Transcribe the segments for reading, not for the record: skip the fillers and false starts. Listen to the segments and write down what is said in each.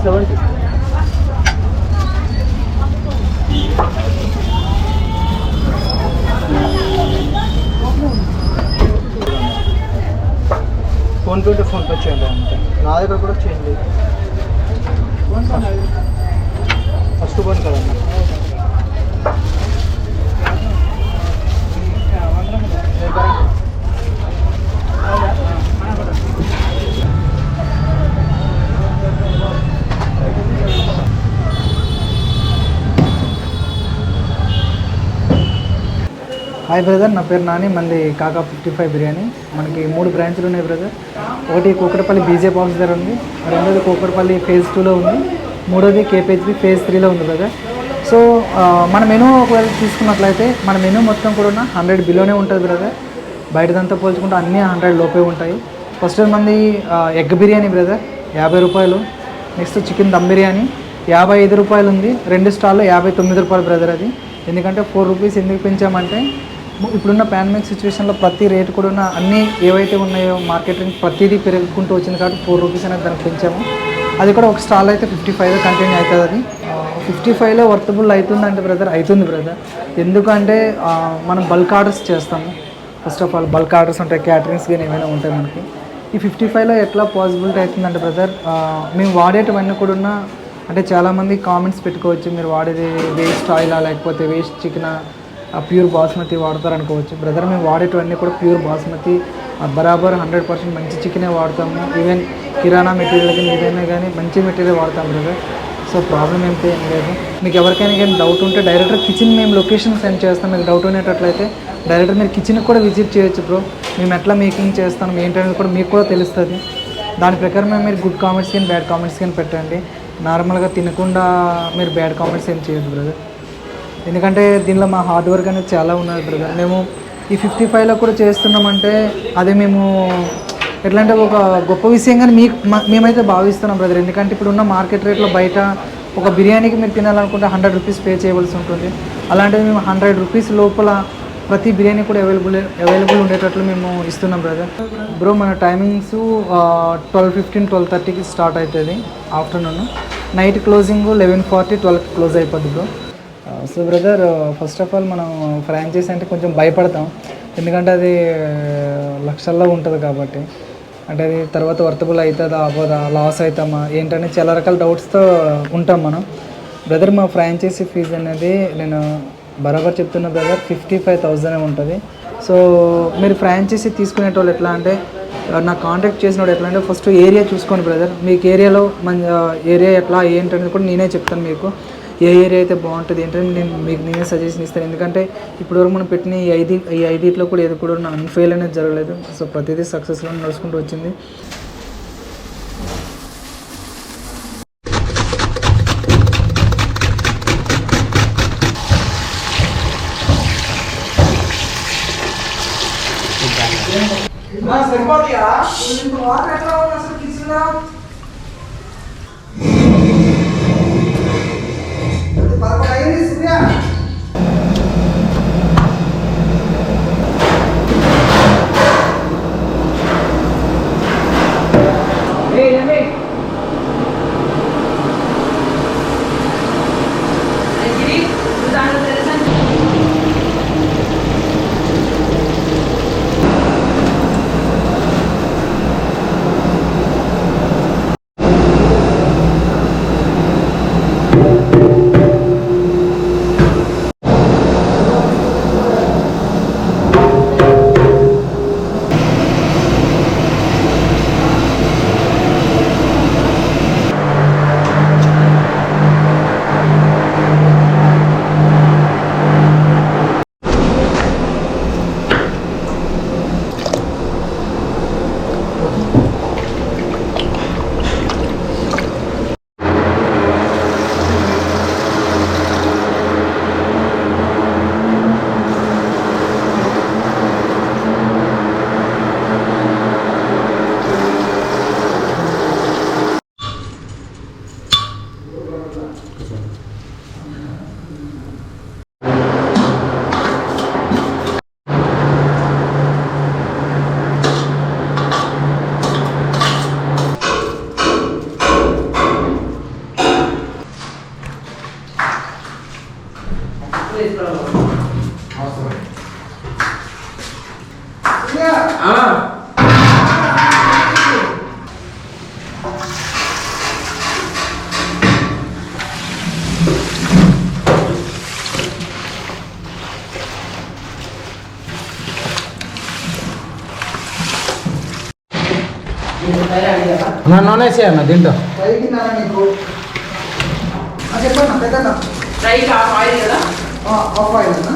570. Phone pay ఉంటే phone pay చేయండి అంతే. నా దగ్గర కూడా చేయండి. ఫస్ట్ ఫోన్ కదన్నా. హాయ్ బ్రదర్, నా పేరు నాని. మంది కాకా 55 బిర్యానీ. మనకి 3 బ్రాంచ్లు ఉన్నాయి బ్రదర్. ఒకటి కూకట్పల్లి బీజే బాక్స్ దగ్గర ఉంది, రెండోది కూకట్పల్లి ఫేజ్ 2లో ఉంది, మూడోది KPHB ఫేజ్ 3లో ఉంది బ్రదర్. సో మన మెనూ ఒకవేళ తీసుకున్నట్లయితే మన మెనూ మొత్తం కూడా 100 బిలోనే ఉంటుంది బ్రదర్. బయటదంతా పోల్చుకుంటే అన్నీ 100 లోపే ఉంటాయి. ఫస్ట్ మంది ఎగ్ బిర్యానీ బ్రదర్ 50 రూపాయలు. నెక్స్ట్ చికెన్ దమ్ బిర్యానీ 55 రూపాయలు ఉంది. 2 స్టాల్లో 59 రూపాయలు బ్రదర్. అది ఎందుకంటే 4 రూపీస్ ఎందుకు పెంచామంటే ఇప్పుడున్న పాండమిక్ సిచ్యువేషన్లో ప్రతి రేటు కూడా అన్నీ ఏవైతే ఉన్నాయో మార్కెట్ రేట్ ప్రతిదీ పెరుగుకుంటూ వచ్చింది కాబట్టి 4 రూపీస్ అనేది దానికి పెంచాము. అది కూడా ఒక స్టాల్ అయితే 55 కంటిన్యూ అవుతుంది. అది 55లో వర్తబుల్ అవుతుందంటే బ్రదర్ అవుతుంది బ్రదర్. ఎందుకంటే మనం బల్క్ ఆర్డర్స్ చేస్తాము. First of all bulk orders ఉంటాయి, క్యాటరింగ్స్ కానీ ఏమైనా ఉంటాయి మనకి. ఈ 55లో ఎట్లా పాసిబిలిటీ అవుతుందంటే బ్రదర్, మేము వాడేటివన్నీ కూడా అంటే చాలామంది కామెంట్స్ పెట్టుకోవచ్చు, మీరు వాడేది వేస్ట్ ఆయిలా లేకపోతే వేస్ట్ చికెన్ ప్యూర్ బాస్మతి వాడతారు అనుకోవచ్చు బ్రదర్. మేము వాడేటివన్నీ కూడా ప్యూర్ బాస్మతి బరాబర్ 100% మంచి చికెనే వాడతాము. ఈవెన్ కిరాణా మెటీరియల్ కానీ ఏదైనా కానీ మంచి మెటీరియల్ వాడతాం బ్రదర్. సో ప్రాబ్లం ఏం లేదు. మీకు ఎవరికైనా కానీ డౌట్ ఉంటే డైరెక్టర్ కిచెన్ మేము లొకేషన్ సెండ్ చేస్తాం. మీకు డౌట్ ఉండేటట్లయితే డైరెక్టర్ మీరు కిచెన్కి కూడా విజిట్ చేయొచ్చు బ్రో. మేము ఎట్లా మేకింగ్ చేస్తాం ఏంటనేది కూడా మీకు కూడా తెలుస్తుంది. దాని ప్రకారం మీరు గుడ్ కామెంట్స్ కానీ బ్యాడ్ కామెంట్స్ కానీ పెట్టండి. నార్మల్గా తినకుండా మీరు బ్యాడ్ కామెంట్స్ ఏం చేయొద్దు బ్రదర్. ఎందుకంటే దీనిలో మా హార్డ్ వర్క్ అనేది చాలా ఉన్నది బ్రదర్. మేము ఈ 55లో కూడా చేస్తున్నామంటే అదే మేము ఎట్లా అంటే ఒక గొప్ప విషయంగానే మేమైతే భావిస్తున్నాం బ్రదర్. ఎందుకంటే ఇప్పుడున్న మార్కెట్ రేట్లో బయట ఒక బిర్యానీకి మీరు తినాలనుకుంటే 100 రూపీస్ పే చేయవలసి ఉంటుంది. అలాంటిది మేము 100 రూపీస్ లోపల ప్రతి బిర్యానీ కూడా అవైలబుల్ ఉండేటట్లు మేము ఇస్తున్నాం బ్రదర్. బ్రో మన టైమింగ్స్ 12:15 12:30కి స్టార్ట్ అవుతుంది ఆఫ్టర్నూన్. నైట్ క్లోజింగ్ 11:40 12కి క్లోజ్ అయిపోద్ది bro. So brother first of all మనం ఫ్రాంచైజీ అంటే కొంచెం భయపడతాం. ఎందుకంటే అది లక్షల్లో ఉంటుంది కాబట్టి, అంటే అది తర్వాత వర్తబుల్ అవుతుందా అవ్వదా, లాస్ అవుతామా ఏంటనే చాలా రకాల డౌట్స్తో ఉంటాం మనం బ్రదర్. మా ఫ్రాంచైజీ ఫీజు అనేది నేను బరాబర్ చెప్తున్నా బ్రదర్, 55,000 ఉంటుంది. సో మీరు ఫ్రాంచైజీ తీసుకునేటోళ్ళు ఎట్లా అంటే నాకు కాంటాక్ట్ చేసినోడు ఎట్లా అంటే ఫస్ట్ ఏరియా చూసుకోండి బ్రదర్. మీకు ఏరియాలో మన ఏరియా ఎట్లా ఏంటనేది కూడా నేనే చెప్తాను. మీకు ఏ ఏరియా అయితే బాగుంటుంది ఏంటంటే నేనే సజెషన్ ఇస్తాను. ఎందుకంటే ఇప్పటివరకు మనం పెట్టిన ఈ ఐదిట్లో కూడా ఏది కూడా అన్ఫెయిల్ అనేది జరగలేదు. సో ప్రతిదీ సక్సెస్గా నడుచుకుంటూ వచ్చింది. సరిపోతుందా వాటర్ ఎట్లా ఉంది అసలు కిచెన్లో? నాన్ ఏసీ అన్న దీంట్లో ఫ్రైకి నా నీకు చెప్పన్నా పెద్దన్నా ఫ్రైకి హాఫ్ ఆయిల్ కదా ఆఫ్ ఆయిల్ అన్నా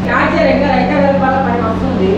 చార్జర్ ఇంకా రైట్ రూపాయల పైన వస్తుంది.